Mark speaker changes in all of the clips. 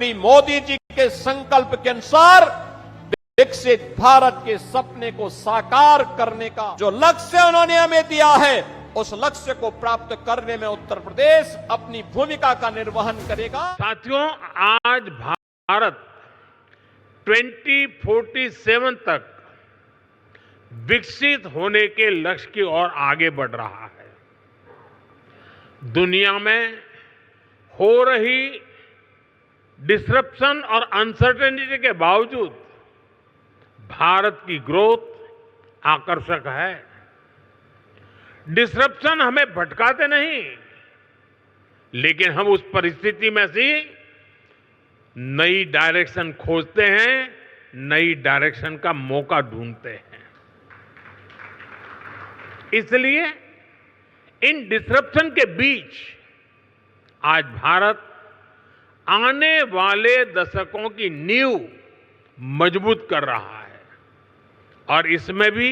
Speaker 1: प्रधानमंत्री मोदी जी के संकल्प के अनुसार विकसित भारत के सपने को साकार करने का जो लक्ष्य उन्होंने हमें दिया है, उस लक्ष्य को प्राप्त करने में उत्तर प्रदेश अपनी भूमिका का निर्वहन करेगा।
Speaker 2: साथियों, आज भारत 2047 तक विकसित होने के लक्ष्य की ओर आगे बढ़ रहा है। दुनिया में हो रही डिसरप्शन और अनसर्टेनिटी के बावजूद भारत की ग्रोथ आकर्षक है। डिसरप्शन हमें भटकाते नहीं, लेकिन हम उस परिस्थिति में से नई डायरेक्शन खोजते हैं, नई डायरेक्शन का मौका ढूंढते हैं। इसलिए इन डिसरप्शन के बीच आज भारत आने वाले दशकों की नींव मजबूत कर रहा है और इसमें भी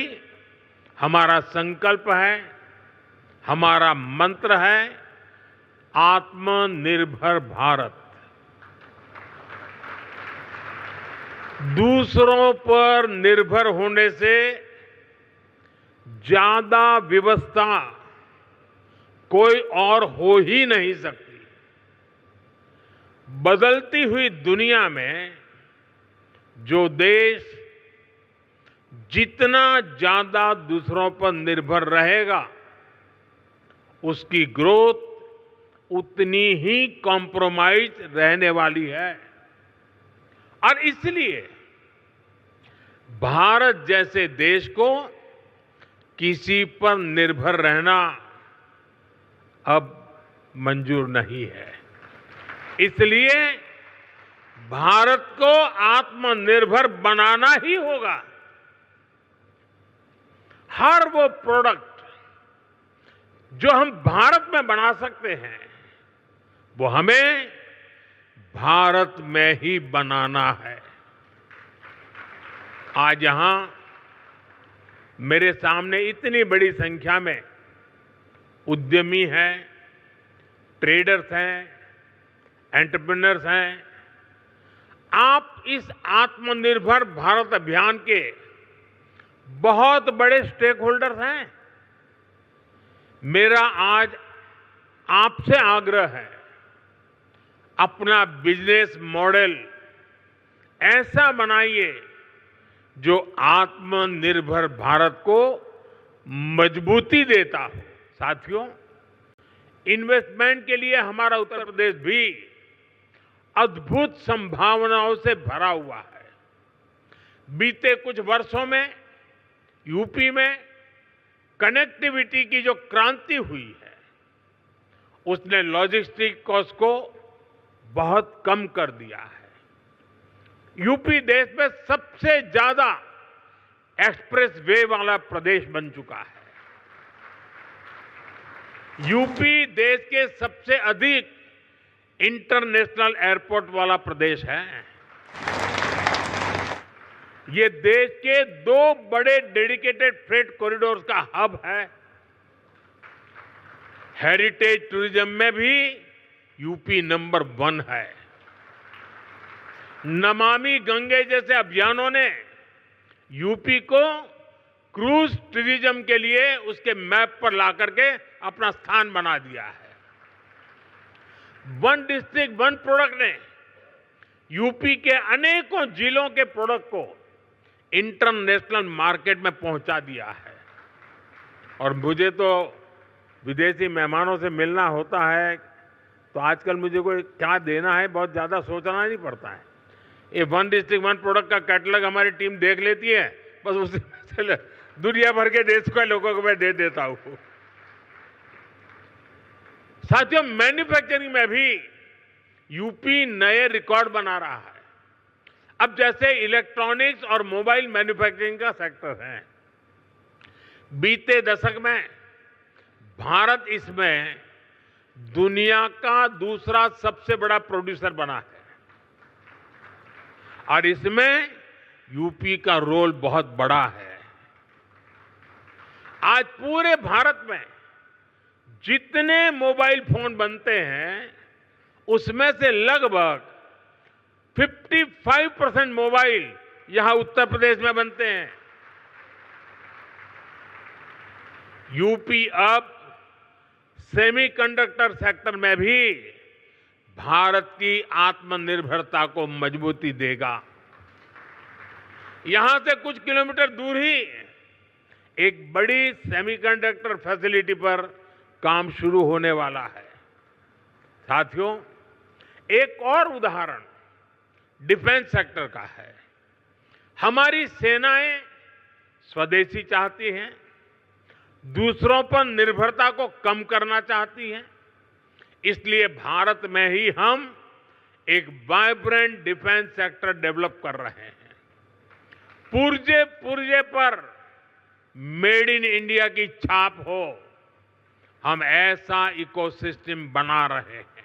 Speaker 2: हमारा संकल्प है, हमारा मंत्र है आत्मनिर्भर भारत। दूसरों पर निर्भर होने से ज्यादा व्यवस्था कोई और हो ही नहीं सकती। बदलती हुई दुनिया में जो देश जितना ज्यादा दूसरों पर निर्भर रहेगा, उसकी ग्रोथ उतनी ही कॉम्प्रोमाइज रहने वाली है। और इसलिए भारत जैसे देश को किसी पर निर्भर रहना अब मंजूर नहीं है। इसलिए भारत को आत्मनिर्भर बनाना ही होगा। हर वो प्रोडक्ट जो हम भारत में बना सकते हैं, वो हमें भारत में ही बनाना है। आज यहां मेरे सामने इतनी बड़ी संख्या में उद्यमी हैं, ट्रेडर्स हैं, एंटरप्रेन्योर्स हैं। आप इस आत्मनिर्भर भारत अभियान के बहुत बड़े स्टेक होल्डर्स हैं। मेरा आज आपसे आग्रह है, अपना बिजनेस मॉडल ऐसा बनाइए जो आत्मनिर्भर भारत को मजबूती देता हो। साथियों, इन्वेस्टमेंट के लिए हमारा उत्तर प्रदेश भी अद्भुत संभावनाओं से भरा हुआ है। बीते कुछ वर्षों में यूपी में कनेक्टिविटी की जो क्रांति हुई है, उसने लॉजिस्टिक कॉस्ट को बहुत कम कर दिया है। यूपी देश में सबसे ज्यादा एक्सप्रेस वे वाला प्रदेश बन चुका है। यूपी देश के सबसे अधिक इंटरनेशनल एयरपोर्ट वाला प्रदेश है। ये देश के 2 बड़े डेडिकेटेड फ्रेट कॉरिडोर्स का हब है। हेरिटेज टूरिज्म में भी यूपी नंबर 1 है। नमामि गंगे जैसे अभियानों ने यूपी को क्रूज टूरिज्म के लिए उसके मैप पर ला करके अपना स्थान बना दिया है। वन डिस्ट्रिक्ट वन प्रोडक्ट ने यूपी के अनेकों जिलों के प्रोडक्ट को इंटरनेशनल मार्केट में पहुंचा दिया है। और मुझे तो विदेशी मेहमानों से मिलना होता है, तो आजकल मुझे कोई क्या देना है बहुत ज्यादा सोचना नहीं पड़ता है। ये वन डिस्ट्रिक्ट वन प्रोडक्ट का कैटलॉग हमारी टीम देख लेती है, बस उसी दुनिया भर के देश के लोगों को मैं दे देता हूं। साथियों, मैन्युफैक्चरिंग में भी यूपी नए रिकॉर्ड बना रहा है। अब जैसे इलेक्ट्रॉनिक्स और मोबाइल मैन्युफैक्चरिंग का सेक्टर है, बीते दशक में भारत इसमें दुनिया का दूसरा सबसे बड़ा प्रोड्यूसर बना है और इसमें यूपी का रोल बहुत बड़ा है। आज पूरे भारत में जितने मोबाइल फोन बनते हैं, उसमें से लगभग 55% मोबाइल यहां उत्तर प्रदेश में बनते हैं। यूपी अब सेमीकंडक्टर सेक्टर में भी भारत की आत्मनिर्भरता को मजबूती देगा। यहां से कुछ किलोमीटर दूर ही एक बड़ी सेमीकंडक्टर फैसिलिटी पर काम शुरू होने वाला है। साथियों, एक और उदाहरण डिफेंस सेक्टर का है। हमारी सेनाएं स्वदेशी चाहती हैं, दूसरों पर निर्भरता को कम करना चाहती हैं। इसलिए भारत में ही हम एक वाइब्रेंट डिफेंस सेक्टर डेवलप कर रहे हैं। पुर्जे पुर्जे पर मेड इन इंडिया की छाप हो, हम ऐसा इकोसिस्टम बना रहे हैं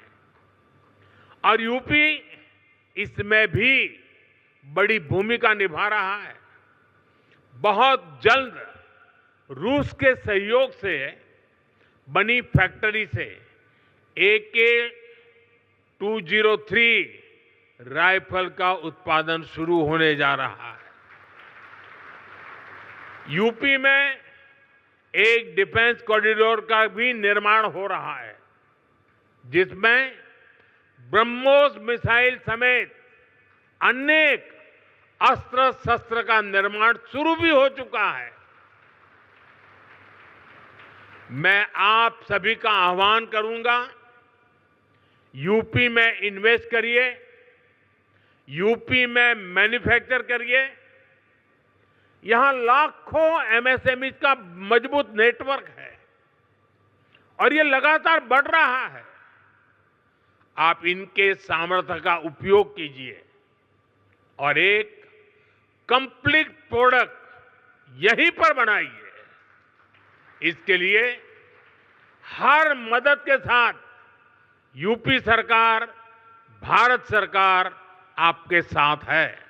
Speaker 2: और यूपी इसमें भी बड़ी भूमिका निभा रहा है। बहुत जल्द रूस के सहयोग से बनी फैक्ट्री से AK-203 राइफल का उत्पादन शुरू होने जा रहा है। यूपी में एक डिफेंस कॉरिडोर का भी निर्माण हो रहा है, जिसमें ब्रह्मोस मिसाइल समेत अनेक अस्त्र शस्त्र का निर्माण शुरू भी हो चुका है। मैं आप सभी का आह्वान करूंगा, यूपी में इन्वेस्ट करिए, यूपी में मैन्युफैक्चर करिए। यहां लाखों MSME का मजबूत नेटवर्क है और ये लगातार बढ़ रहा है। आप इनके सामर्थ्य का उपयोग कीजिए और एक कंप्लीट प्रोडक्ट यहीं पर बनाइए। इसके लिए हर मदद के साथ यूपी सरकार, भारत सरकार आपके साथ है।